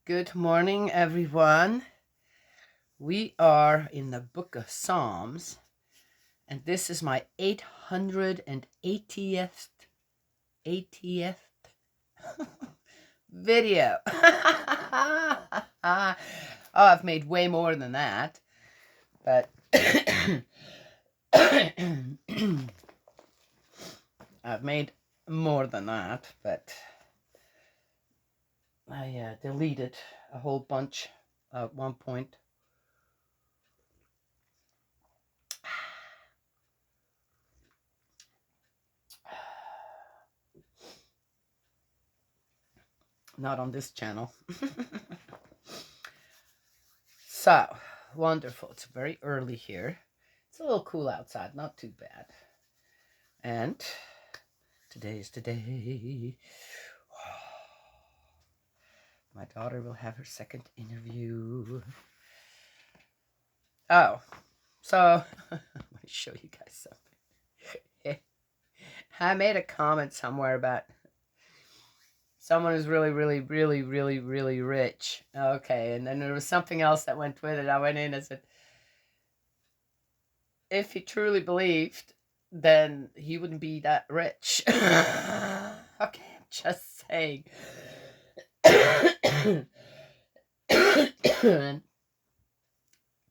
Good morning, everyone. We are in the book of Psalms, and this is my 880th 80th video. Oh, I've made way more than that, but I've made more than that, but I deleted a whole bunch at one point. Not on this channel. So, wonderful. It's very early here. It's a little cool outside, not too bad. And today is the day. My daughter will have her second interview. Oh, so let me show you guys something. I made a comment somewhere about someone who's really, really, really, really, really rich. Okay, and then there was something else that went with it. I went in and said, if he truly believed, then he wouldn't be that rich. Okay, I'm just saying. And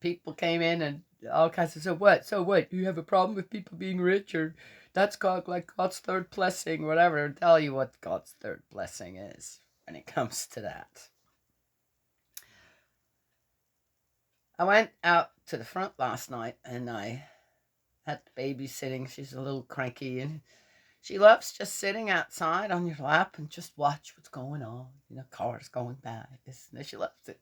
people came in and all kinds of, so what? You have a problem with people being rich, or that's called like God's third blessing, whatever. I'll tell you what God's third blessing is when it comes to that. I went out to the front last night and I had the baby sitting. She's a little cranky and she loves just sitting outside on your lap and just watch what's going on. Cars going by. She loves it.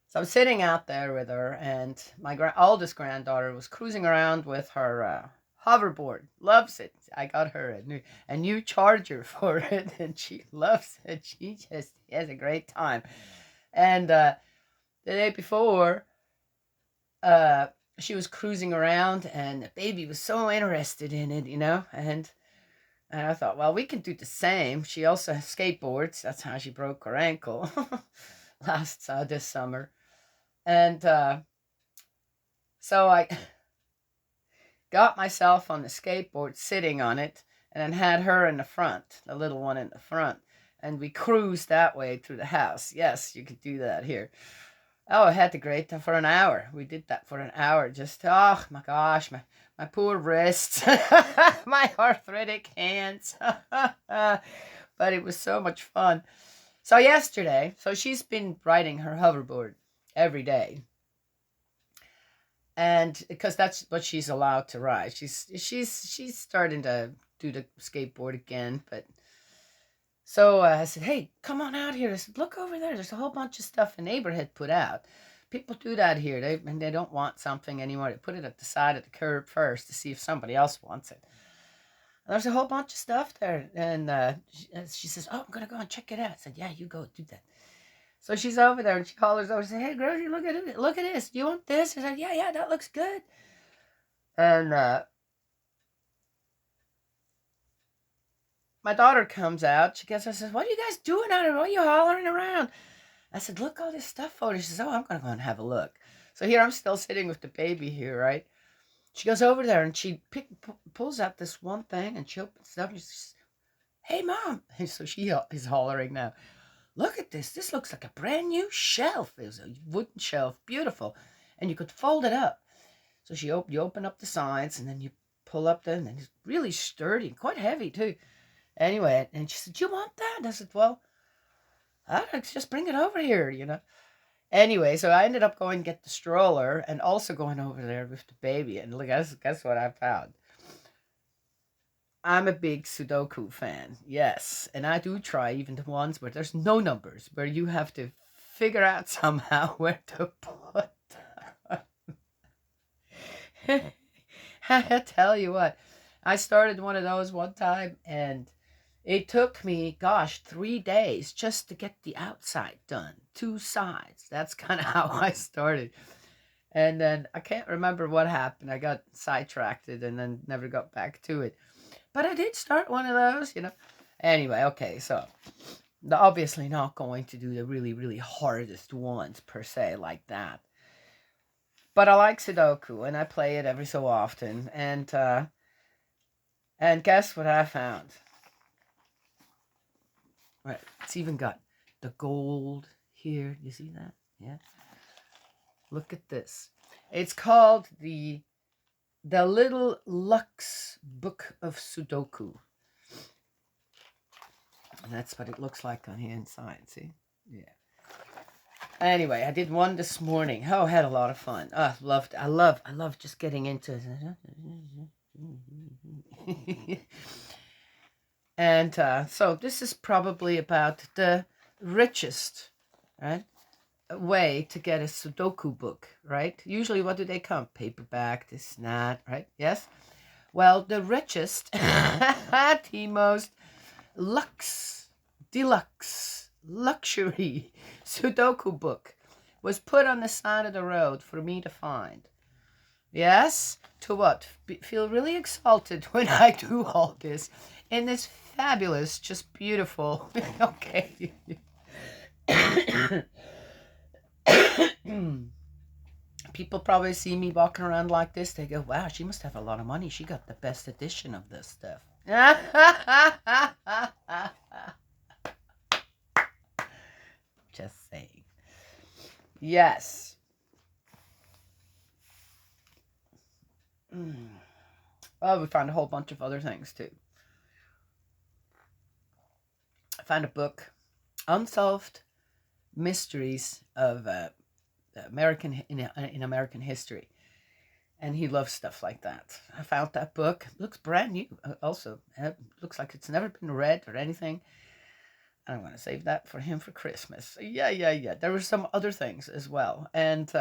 So I'm sitting out there with her, and my oldest granddaughter was cruising around with her hoverboard. Loves it. I got her a new charger for it, and she loves it. She just has a great time. And the day before, she was cruising around, and the baby was so interested in it, and I thought, well, we can do the same. She also skateboards. That's how she broke her ankle this summer. And so I got myself on the skateboard, sitting on it, and then had her in the front, the little one in the front. And we cruised that way through the house. Yes, you could do that here. Oh, I had the great time for an hour. We did that for an hour. Just, oh my gosh, my poor wrists, my arthritic hands. But it was so much fun. So yesterday, she's been riding her hoverboard every day. And because that's what she's allowed to ride. She's starting to do the skateboard again, but so I said, hey, come on out here. I said, look over there. There's a whole bunch of stuff the neighbor had put out. People do that here. They don't want something anymore. They put it at the side of the curb first to see if somebody else wants it. And there's a whole bunch of stuff there. And she says, oh, I'm going to go and check it out. I said, yeah, you go do that. So she's over there and she hollers over and says, hey, Grocie, look at it. Look at this. Do you want this? I said, yeah, that looks good. And my daughter comes out. She gets, I says, what are you guys doing out here? What are you hollering around? I said, look, all this stuff for her. She says, oh, I'm going to go and have a look. So here I'm still sitting with the baby here, right? She goes over there and she pulls out this one thing and she opens it up and she says, hey, Mom. And so she is hollering now. Look at this. This looks like a brand new shelf. It was a wooden shelf. Beautiful. And you could fold it up. So you open up the sides and then you pull up and then it's really sturdy, quite heavy too. Anyway, and she said, do you want that? And I said, well, just bring it over here, Anyway, so I ended up going to get the stroller and also going over there with the baby. And look, guess what I found? I'm a big Sudoku fan, yes. And I do try even the ones where there's no numbers, where you have to figure out somehow where to put them. I tell you what, I started one of those one time and it took me, 3 days just to get the outside done. 2 sides. That's kind of how I started. And then I can't remember what happened. I got sidetracked and then never got back to it. But I did start one of those, Anyway, okay, so Obviously not going to do the really, really hardest ones per se like that. But I like Sudoku and I play it every so often. And guess what I found? Right, it's even got the gold here. You see that? Yeah. Look at this. It's called the Little Lux Book of Sudoku. And that's what it looks like on the inside. See? Yeah. Anyway, I did one this morning. Oh, I had a lot of fun. Oh, I love just getting into it. And so this is probably about the richest, right, way to get a Sudoku book, right? Usually, what do they come? Paperback, this, that, right? Yes. Well, the richest, the most deluxe, luxury Sudoku book was put on the side of the road for me to find. Yes? To what? Feel really exalted when I do all this in this fabulous, just beautiful. Okay. People probably see me walking around like this. They go, wow, she must have a lot of money. She got the best edition of this stuff. Just saying. Yes. Well, we found a whole bunch of other things too. I found a book, Unsolved Mysteries of American in American history, and he loves stuff like that. I found that book. It looks brand new. Also, it looks like it's never been read or anything. I'm going to save that for him for Christmas. Yeah. There were some other things as well, and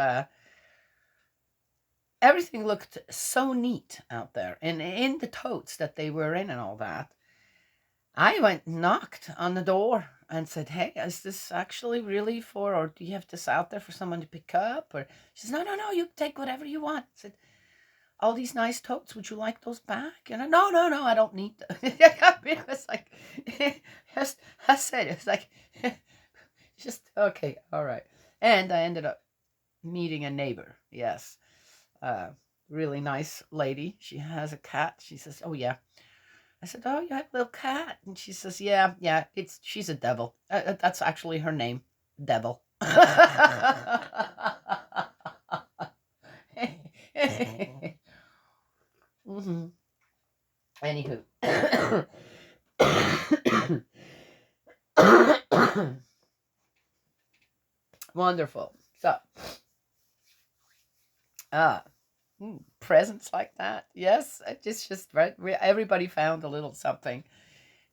everything looked so neat out there, and in the totes that they were in and all that. I went and knocked on the door and said, "Hey, is this actually really for, or do you have this out there for someone to pick up?" Or she says, "No, you take whatever you want." I said, "All these nice totes, would you like those back?" And no, I don't need them. It was like, just, I said, it's like, just, okay, all right. And I ended up meeting a neighbor, yes. Really nice lady. She has a cat. She says, "Oh, yeah." I said, "Oh, you have a little cat?" And she says, "Yeah, she's a devil. That's actually her name, Devil." Mm-hmm. Anywho. Wonderful. So, uh, presents like that. Yes, it's just right. Everybody found a little something.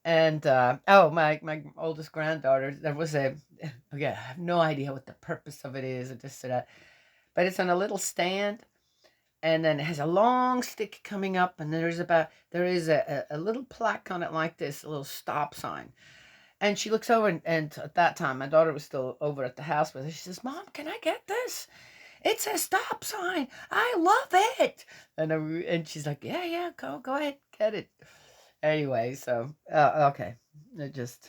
And oh, my oldest granddaughter, there was a, yeah, I have no idea what the purpose of it is, or this or that, but it's on a little stand, and then it has a long stick coming up, and there is a little plaque on it like this, a little stop sign. And she looks over, and at that time, my daughter was still over at the house with her. She says, "Mom, can I get this? It's a stop sign. I love it." And she's like, "Yeah, go ahead, get it." Anyway, so okay, it just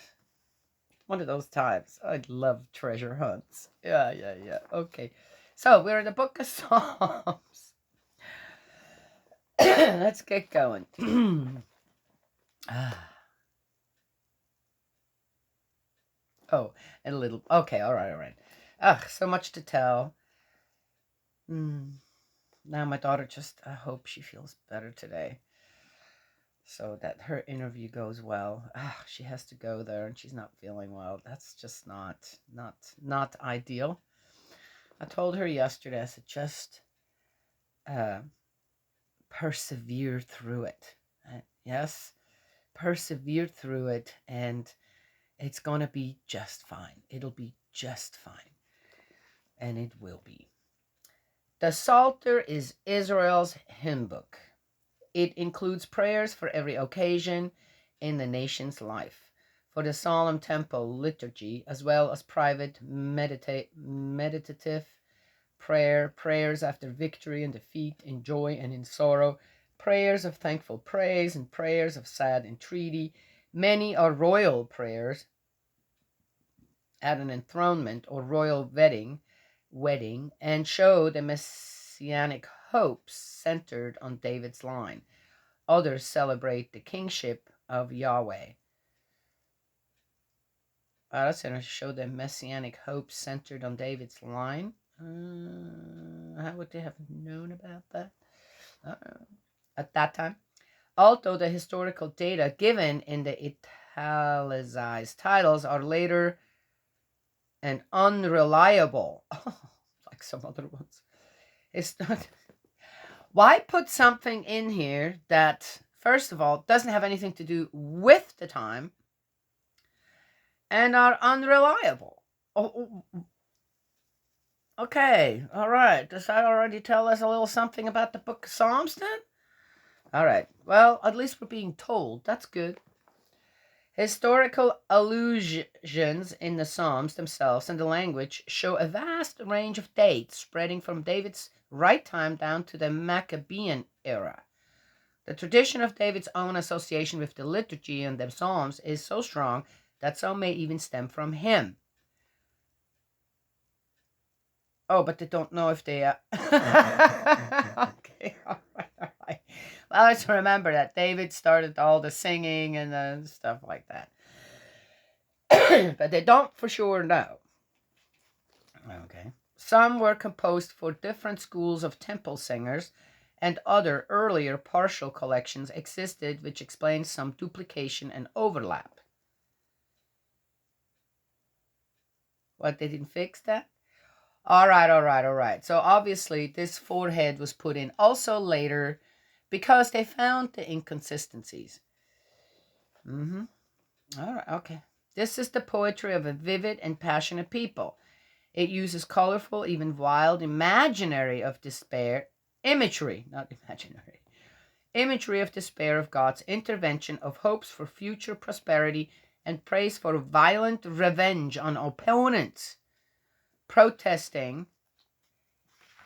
one of those times. I love treasure hunts. Yeah. Okay, so we're in the Book of Psalms. Let's get going. Ah. Oh, and a little. Okay, all right. Ugh, so much to tell. Now my daughter just. I hope she feels better today, so that her interview goes well. She has to go there, and she's not feeling well. That's just not ideal. I told her yesterday. I said, just uh, persevere through it. Yes, persevere through it, and it's gonna be just fine. It'll be just fine, and it will be. The Psalter is Israel's hymn book. It includes prayers for every occasion in the nation's life, for the solemn temple liturgy, as well as private meditative prayer, prayers after victory and defeat, in joy and in sorrow, prayers of thankful praise, and prayers of sad entreaty. Many are royal prayers, at an enthronement or royal wedding, and show the messianic hopes centered on David's line. Others celebrate the kingship of Yahweh. That's going to show the messianic hopes centered on David's line. How would they have known about that at that time? Although the historical data given in the italicized titles are later and unreliable, like some other ones. It's not. Why put something in here that, first of all, doesn't have anything to do with the time and are unreliable? Oh, okay, all right. Does that already tell us a little something about the book of Psalms then? All right. Well, at least we're being told. That's good. Historical allusions in the Psalms themselves and the language show a vast range of dates spreading from David's right time down to the Maccabean era. The tradition of David's own association with the liturgy and the Psalms is so strong that some may even stem from him. Oh, but they don't know if they... Okay, all right. Well, let's remember that David started all the singing and stuff like that. But they don't for sure know. Okay. Some were composed for different schools of temple singers, and other earlier partial collections existed, which explains some duplication and overlap. What, they didn't fix that? All right. So obviously this forehead was put in also later because they found the inconsistencies. All right, okay. This is the poetry of a vivid and passionate people. It uses colorful, even wild, imaginary of despair, imagery, not imaginary, imagery of despair of God's intervention, of hopes for future prosperity, and praise for violent revenge on opponents, protesting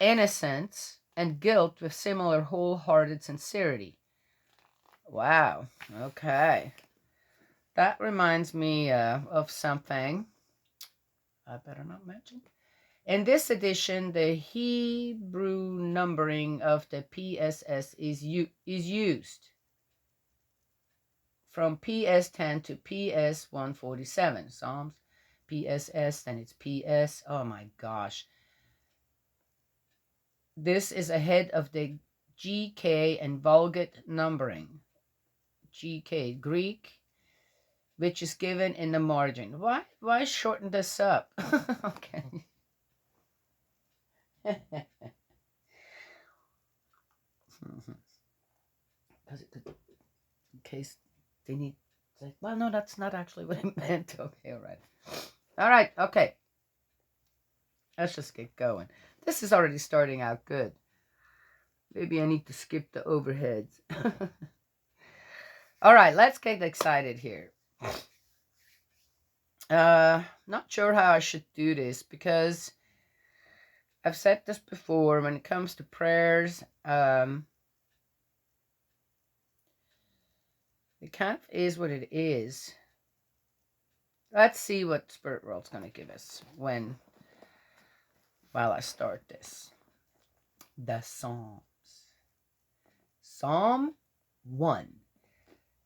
innocence and guilt with similar wholehearted sincerity. Wow, okay. That reminds me of something I better not mention. In this edition, the Hebrew numbering of the PSS is used from PS10 to PS147. Psalms, PSS, then it's PS. Oh my gosh. This is ahead of the GK and Vulgate numbering. GK, Greek, which is given in the margin. Why shorten this up? Okay. Because in case they need, like, well, no, that's not actually what I meant. Okay, all right, okay. Let's just get going. This is already starting out good. Maybe I need to skip the overheads. All right, let's get excited here. Not sure how I should do this because I've said this before. When it comes to prayers, it kind of is what it is. Let's see what Spirit World's going to give us while I start this. The Psalms. Psalm 1.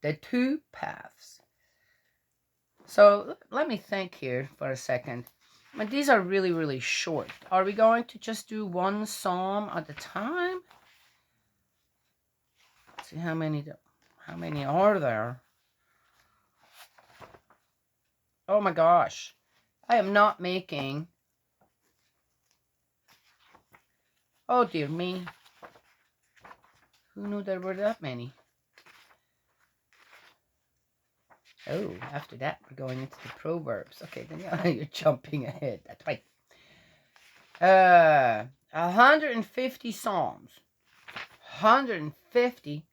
The two paths. So let me think here for a second. But these are really, really short. Are we going to just do one psalm at a time? Let's see how many are there? Oh my gosh. I am not making... Oh dear me. Who knew there were that many? Oh, after that, we're going into the Proverbs. Okay, then you're jumping ahead. That's right. 150 Psalms. 150?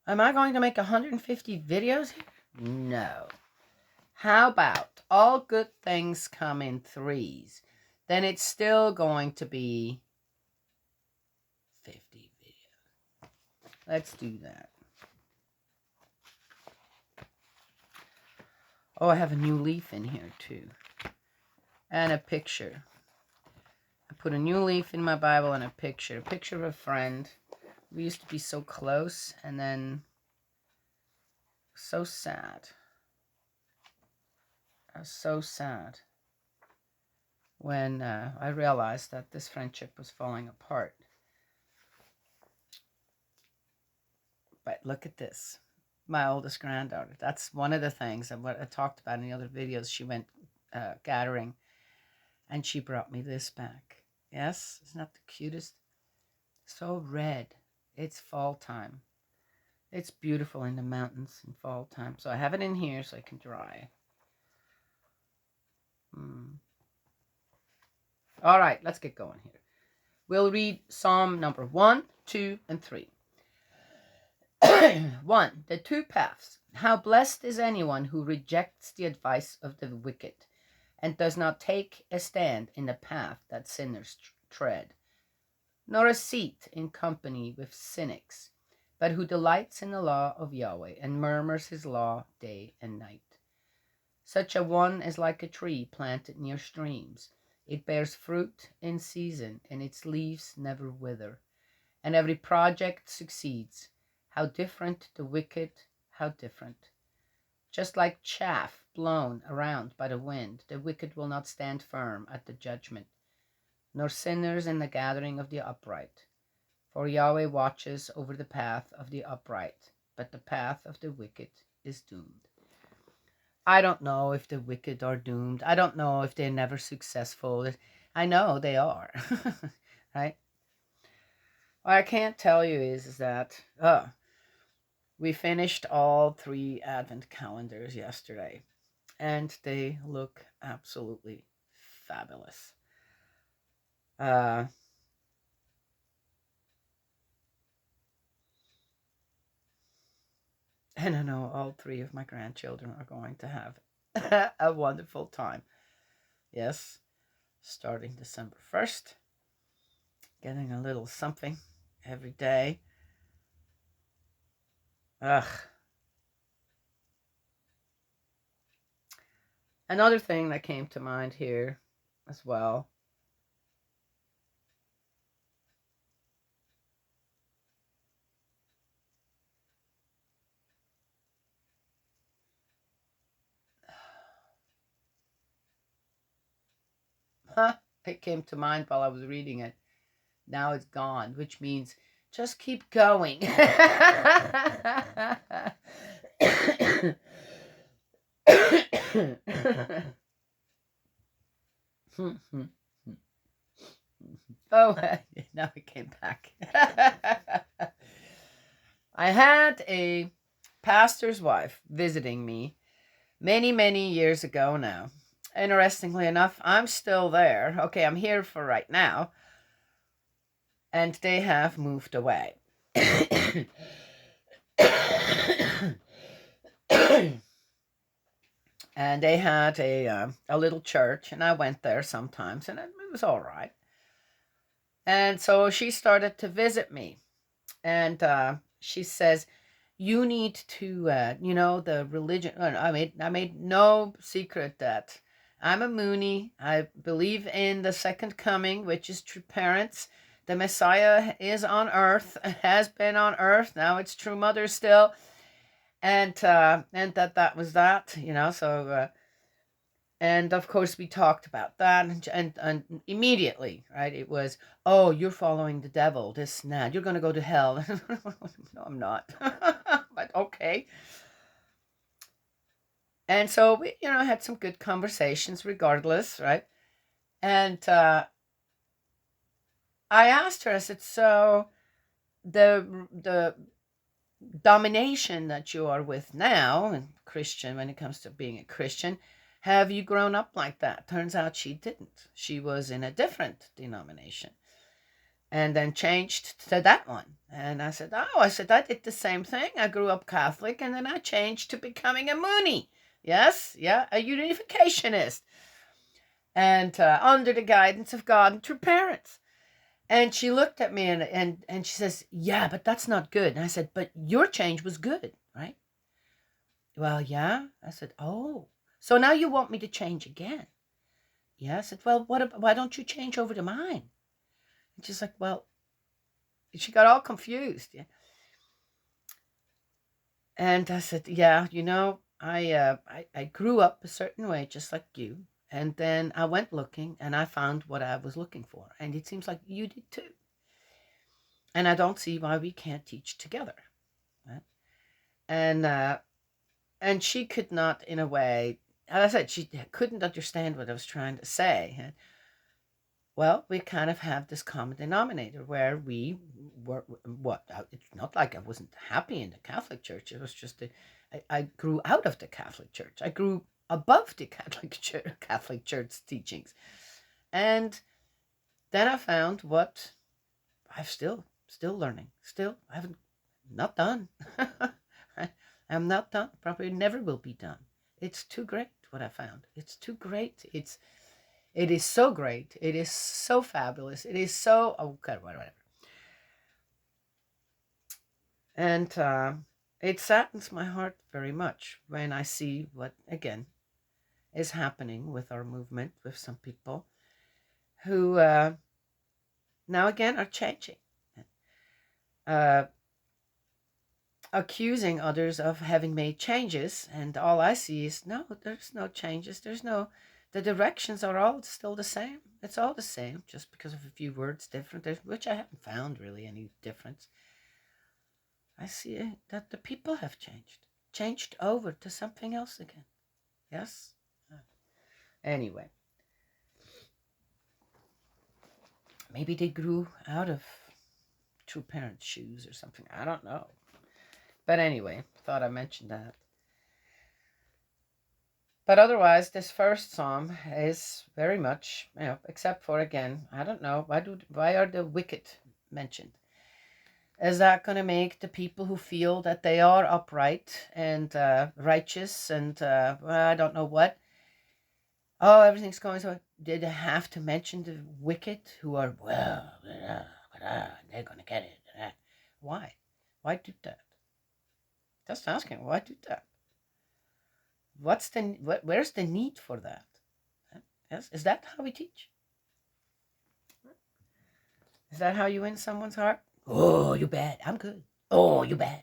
Am I going to make 150 videos here? No. How about all good things come in threes? Then it's still going to be 50 videos. Let's do that. Oh, I have a new leaf in here too. And a picture. I put a new leaf in my Bible and a picture. A picture of a friend. We used to be so close, and then so sad. I was so sad when I realized that this friendship was falling apart. But look at this. My oldest granddaughter. That's one of the things that what I talked about in the other videos. She went gathering, and she brought me this back. Yes, isn't that the cutest? So red. It's fall time. It's beautiful in the mountains in fall time. So I have it in here so I can dry. All right, let's get going here. We'll read Psalm number 1, 2, and 3. 1. The two paths. How blessed is anyone who rejects the advice of the wicked, and does not take a stand in the path that sinners tread, nor a seat in company with cynics, but who delights in the law of Yahweh, and murmurs his law day and night. Such a one is like a tree planted near streams. It bears fruit in season, and its leaves never wither, and every project succeeds. How different the wicked, how different. Just like chaff blown around by the wind, the wicked will not stand firm at the judgment, nor sinners in the gathering of the upright. For Yahweh watches over the path of the upright, but the path of the wicked is doomed. I don't know if the wicked are doomed. I don't know if they're never successful. I know they are, right? What I can't tell you is that we finished all 3 Advent calendars yesterday, and they look absolutely fabulous. And I know all 3 of my grandchildren are going to have a wonderful time. Yes, starting December 1st, getting a little something every day. Another thing that came to mind here as well. It came to mind while I was reading it. Now it's gone, which means just keep going. Oh, now it came back. I had a pastor's wife visiting me many, many years ago now. Interestingly enough, I'm still there. Okay, I'm here for right now. And they have moved away. And they had a little church, and I went there sometimes, and it was all right. And so she started to visit me, and she says, "You need to, the religion." I made no secret that I'm a Moonie. I believe in the second coming, which is true parents. The Messiah is on earth, has been on earth. Now it's True Mother still. And that was that, so, and of course we talked about that, and immediately, right, it was, oh, you're following the devil, this and that, you're going to go to hell. No, I'm not. But okay. And so we, had some good conversations regardless, right? And I asked her, I said, so the domination that you are with now, and Christian, when it comes to being a Christian, have you grown up like that? Turns out she didn't. She was in a different denomination and then changed to that one. And I said, I did the same thing. I grew up Catholic, and then I changed to becoming a Moonie. Yes, yeah, a unificationist. And under the guidance of God and true parents. And she looked at me and she says, yeah, but that's not good. And I said, but your change was good, right? Well, yeah. I said, oh, So now you want me to change again. Yeah, I said, well, why don't you change over to mine? And she's like, well, she got all confused. Yeah. And I said, yeah, I grew up a certain way, just like you. And then I went looking and I found what I was looking for. And it seems like you did too. And I don't see why we can't teach together. Right? And she could not, in a way, as I said, she couldn't understand what I was trying to say. And, well, we kind of have this common denominator where we were, it's not like I wasn't happy in the Catholic Church. It was just I grew out of the Catholic Church. I grew above the Catholic Church teachings. And then I found what I'm still learning. Still, I haven't, not done. I'm not done. Probably never will be done. It's too great what I found. It's too great. It is so great. It is so fabulous. It is so, oh God, whatever. And it saddens my heart very much when I see what, again, is happening with our movement, with some people who now again are changing. Accusing others of having made changes, and all I see is, no, there's no changes. The directions are all still the same. It's all the same, just because of a few words different, which I haven't found really any difference. I see that the people have changed over to something else again. Yes? Anyway. Maybe they grew out of true parents' shoes or something. I don't know. But anyway, thought I mentioned that. But otherwise, this first psalm is very much, except for, again, I don't know, why are the wicked mentioned? Is that going to make the people who feel that they are upright and righteous and I don't know what? Oh, everything's going so. Did I have to mention the wicked who are, well, they're going to get it? Why? Why do that? Just asking, why do that? Where's the need for that? Yes, is that how we teach? Is that how you win someone's heart? Oh, you bad. I'm good. Oh, you bad.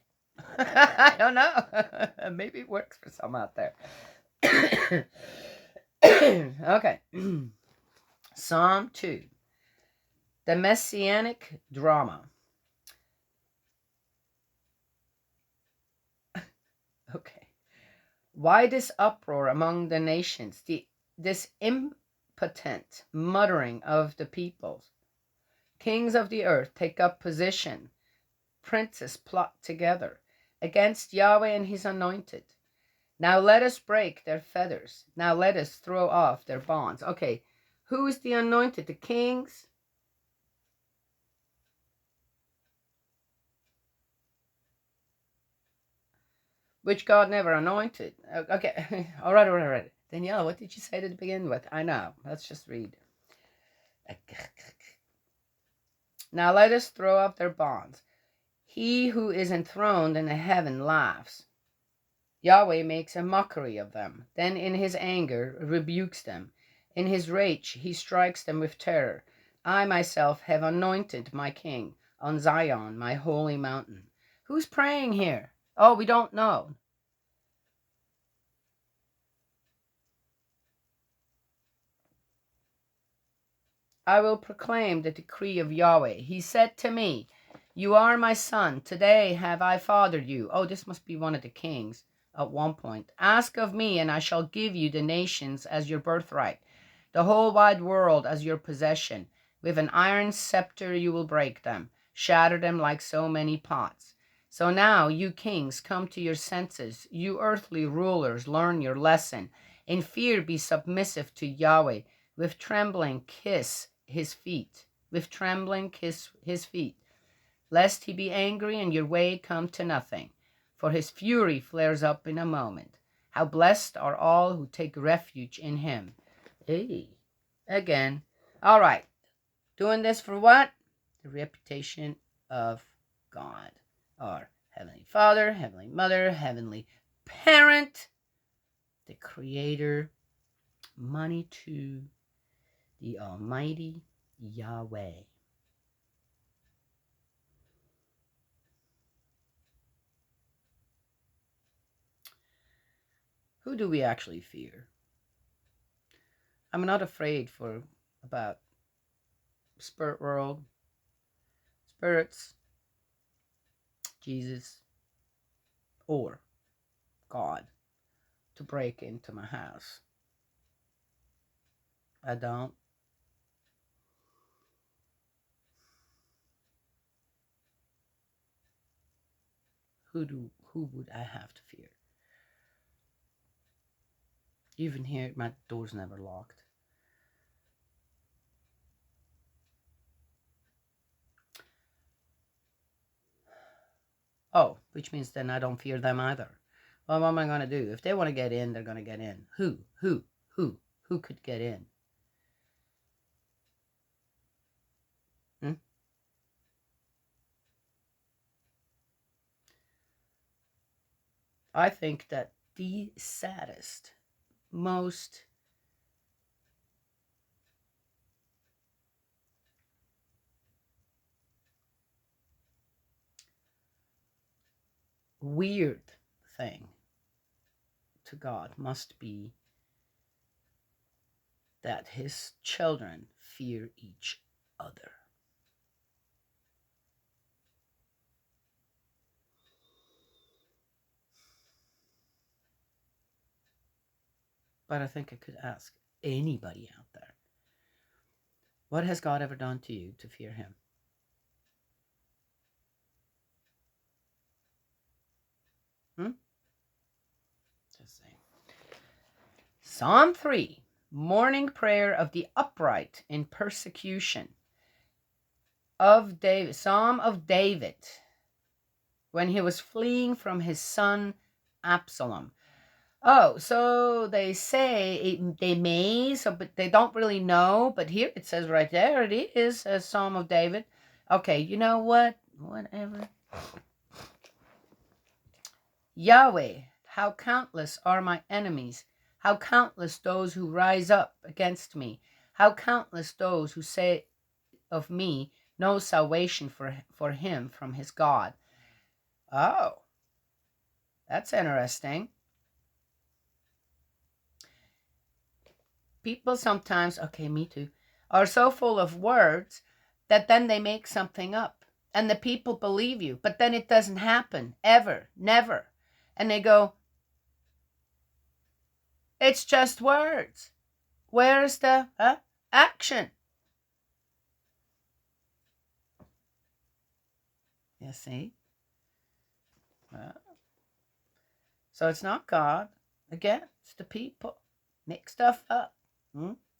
I don't know. Maybe it works for some out there. Okay. Psalm 2. The Messianic drama. Okay. Why this uproar among the nations? This impotent muttering of the peoples. Kings of the earth take up position. Princes plot together against Yahweh and his anointed. Now let us break their fetters. Now let us throw off their bonds. Okay, who is the anointed? The kings? Which God never anointed. Okay, all right. Daniela, what did you say to begin with? I know. Let's just read. Now let us throw off their bonds. He who is enthroned in heaven laughs. Yahweh makes a mockery of them. Then in his anger rebukes them. In his rage he strikes them with terror. I myself have anointed my king on Zion, my holy mountain. Who's praying here? Oh, we don't know. I will proclaim the decree of Yahweh. He said to me, you are my son. Today have I fathered you. Oh, this must be one of the kings at one point. Ask of me, and I shall give you the nations as your birthright, the whole wide world as your possession. With an iron scepter you will break them, shatter them like so many pots. So now, you kings, come to your senses. You earthly rulers, learn your lesson. In fear be submissive to Yahweh. With trembling kiss his feet. With trembling kiss his feet. Lest he be angry and your way come to nothing. For his fury flares up in a moment. How blessed are all who take refuge in him. Hey, again. All right. Doing this for what? The reputation of God. Our Heavenly Father, Heavenly Mother, Heavenly Parent. the Creator. Money to the Almighty Yahweh. Who do we actually fear? I'm not afraid about spirit world, spirits, Jesus, or God to break into my house. I don't. Who would I have to fear? Even here, my door's never locked. Oh, which means then I don't fear them either. Well, what am I going to do? If they want to get in, they're going to get in. Who could get in? I think that the saddest, most weird thing to God must be that his children fear each other. But I think I could ask anybody out there, what has God ever done to you to fear him? Just saying. Psalm 3, morning prayer of the upright in persecution. Of David, Psalm of David, when he was fleeing from his son Absalom. Oh, so they say they may, but they don't really know. But here it says right there, it is a Psalm of David. Okay, you know what? Whatever. Yahweh, how countless are my enemies. How countless those who rise up against me. How countless those who say of me, no salvation for him from his God. Oh, that's interesting. People sometimes, okay, me too, are so full of words that then they make something up and the people believe you, but then it doesn't happen ever, never. And they go, it's just words. Where's the action? You see? So it's not God. Again, it's the people. Make stuff up.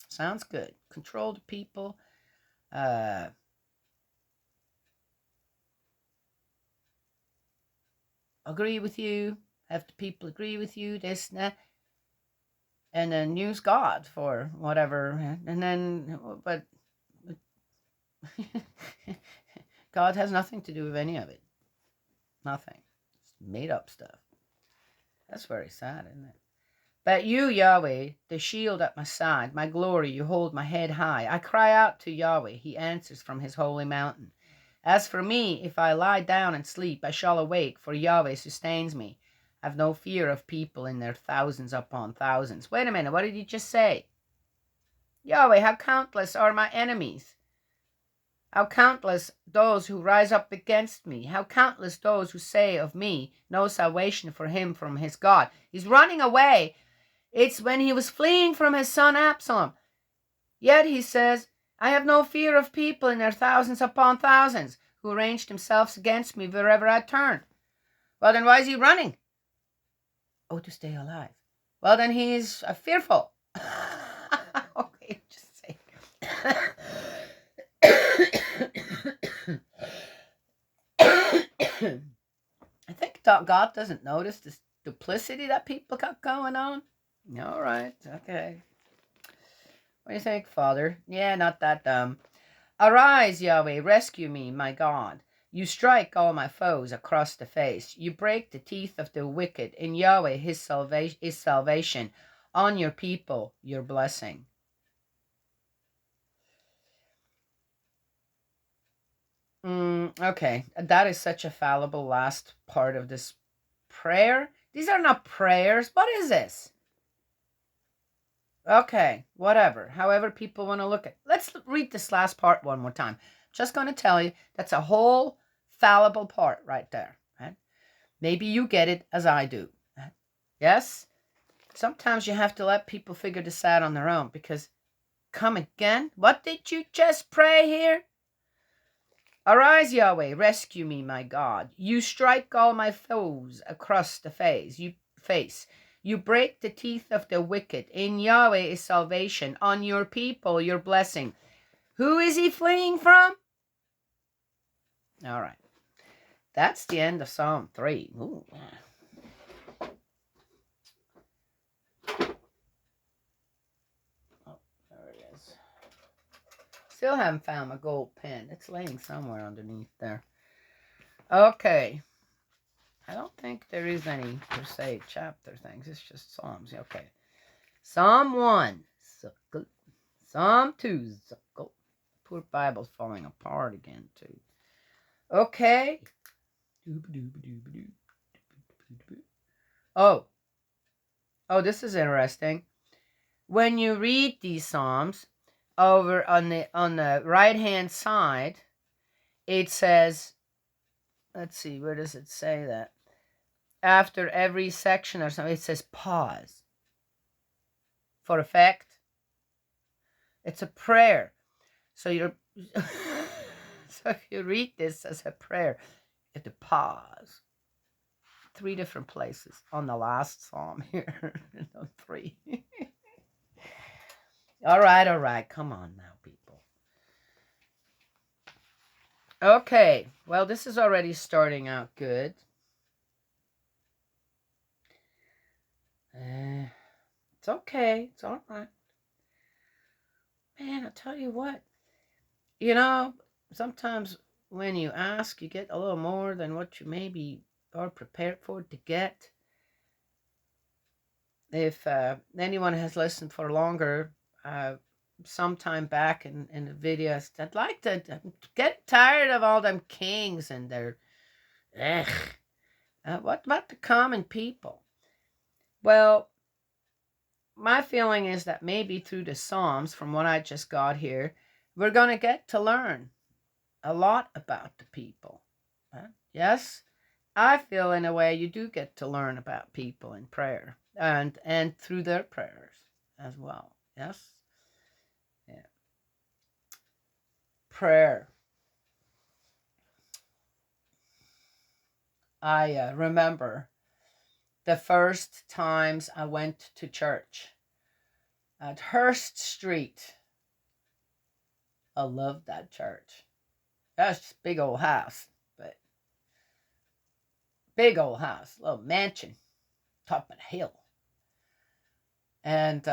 Sounds good. Control the people. Agree with you. Have the people agree with you. This and that. And then use God for whatever. And then, but God has nothing to do with any of it. Nothing. It's made up stuff. That's very sad, isn't it? But you, Yahweh, the shield at my side, my glory, you hold my head high. I cry out to Yahweh. He answers from his holy mountain. As for me, if I lie down and sleep, I shall awake, for Yahweh sustains me. I have no fear of people in their thousands upon thousands. Wait a minute, what did he just say? Yahweh, how countless are my enemies. How countless those who rise up against me. How countless those who say of me, no salvation for him from his God. He's running away. It's when he was fleeing from his son Absalom. Yet he says, I have no fear of people in their thousands upon thousands who arranged themselves against me wherever I turned. Well, then why is he running? Oh, to stay alive. Well, then he's fearful. Okay, just say. I think God doesn't notice this duplicity that people got going on. All right, okay. What do you think, Father? Yeah, not that dumb. Arise, Yahweh, rescue me, my God. You strike all my foes across the face. You break the teeth of the wicked. In Yahweh, his salvation. On your people, your blessing. Okay, that is such a fallible last part of this prayer. These are not prayers. What is this? Okay, whatever. However people want to look at. Let's read this last part one more time. Just going to tell you that's a whole fallible part right there. Right? Maybe you get it as I do. Right? Yes? Sometimes you have to let people figure this out on their own because, come again? What did you just pray here? Arise, Yahweh, rescue me, my God. You strike all my foes across the face. You break the teeth of the wicked. In Yahweh is salvation. On your people, your blessing. Who is he fleeing from? All right. That's the end of Psalm 3. Ooh. Oh, there it is. Still haven't found my gold pen. It's laying somewhere underneath there. Okay. I don't think there is any per se chapter things. It's just Psalms. Okay. Psalm 1. Suckle. Psalm 2. Suckle. Poor Bible's falling apart again, too. Okay. Oh. Oh, this is interesting. When you read these Psalms, over on the right-hand side, it says, let's see, where does it say that? After every section or something, it says pause. For effect. It's a prayer. So so if you read this as a prayer, you have to pause. 3 different places on the last psalm here. No, 3. All right. Come on now, people. Okay. Well, this is already starting out good. It's okay. It's all right. Man, I'll tell you what. You know, sometimes when you ask, you get a little more than what you maybe are prepared for to get. If anyone has listened for longer, sometime back in the videos, I'd like to get tired of all them kings and their, what about the common people? Well, my feeling is that maybe through the Psalms, from what I just got here, we're going to get to learn a lot about the people. Yes, I feel in a way you do get to learn about people in prayer and through their prayers as well. Yes? Yeah. Prayer. I remember the first times I went to church at Hurst Street. I loved that church. That's just a big old house, but big old house, little mansion, top of the hill. And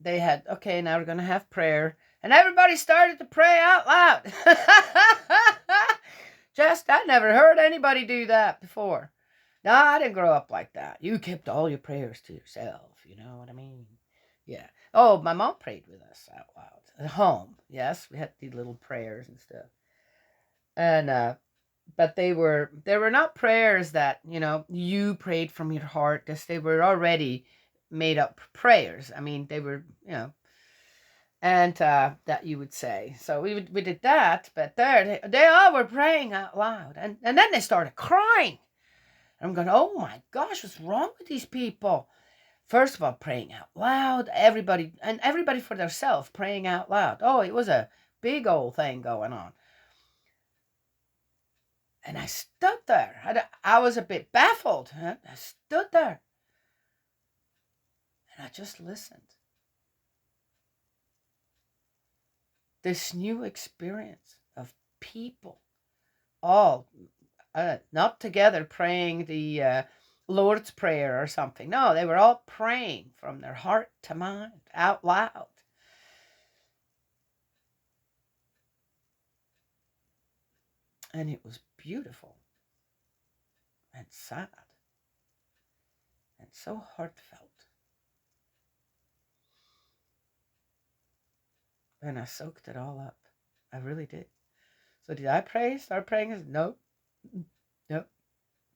they had, okay, now we're going to have prayer. And everybody started to pray out loud. I never heard anybody do that before. No, I didn't grow up like that. You kept all your prayers to yourself. You know what I mean? Yeah. Oh, my mom prayed with us out loud at home. Yes, we had these little prayers and stuff. And but they were not prayers that, you prayed from your heart. They were already made up prayers. I mean, they were, and that you would say. So we did that, but there they all were praying out loud, and then they started crying. I'm going, oh my gosh, what's wrong with these people? First of all, praying out loud, everybody for themselves praying out loud. Oh, it was a big old thing going on. And I stood there. I was a bit baffled. Huh? I stood there. And I just listened. This new experience of people all not together praying the Lord's Prayer or something. No, they were all praying from their heart to mind out loud. And it was beautiful and sad and so heartfelt. And I soaked it all up. I really did. So did I pray? Start praying? No, no,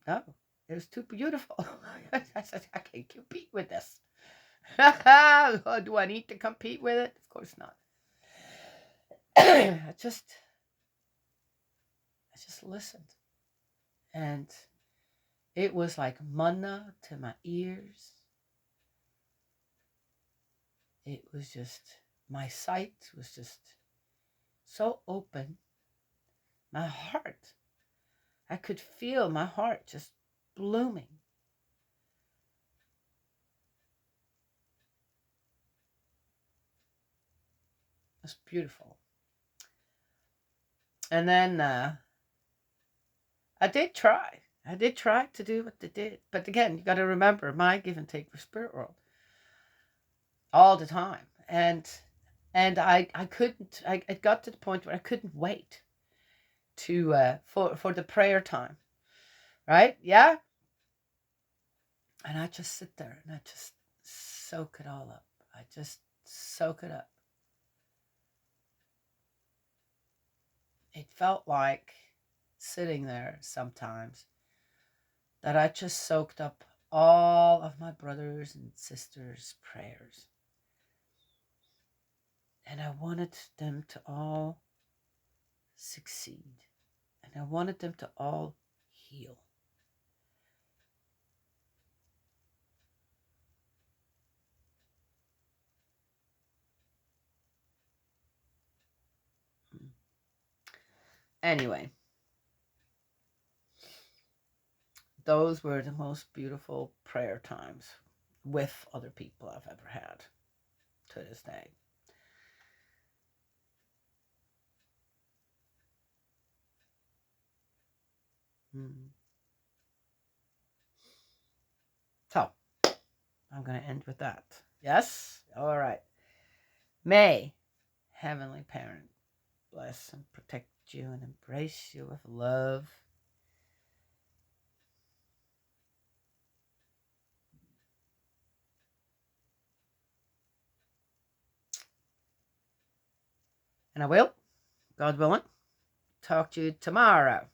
no. It was too beautiful. I said, I can't compete with this. Do I need to compete with it? Of course not. I just listened. And it was like manna to my ears. It was just, my sight was just so open. My heart, I could feel my heart just blooming. It was beautiful. And then I did try. I did try to do what they did. But again, you got to remember my give and take with Spirit World all the time. And I couldn't, it got to the point where I couldn't wait to for the prayer time. Right? Yeah? And I just sit there and I just soak it all up. I just soak it up. It felt like sitting there sometimes that I just soaked up all of my brothers and sisters' prayers. And I wanted them to all succeed. And I wanted them to all heal. Anyway, those were the most beautiful prayer times with other people I've ever had to this day. So, I'm going to end with that. Yes? All right. May Heavenly Parent bless and protect you and embrace you with love. And I will, God willing, talk to you tomorrow.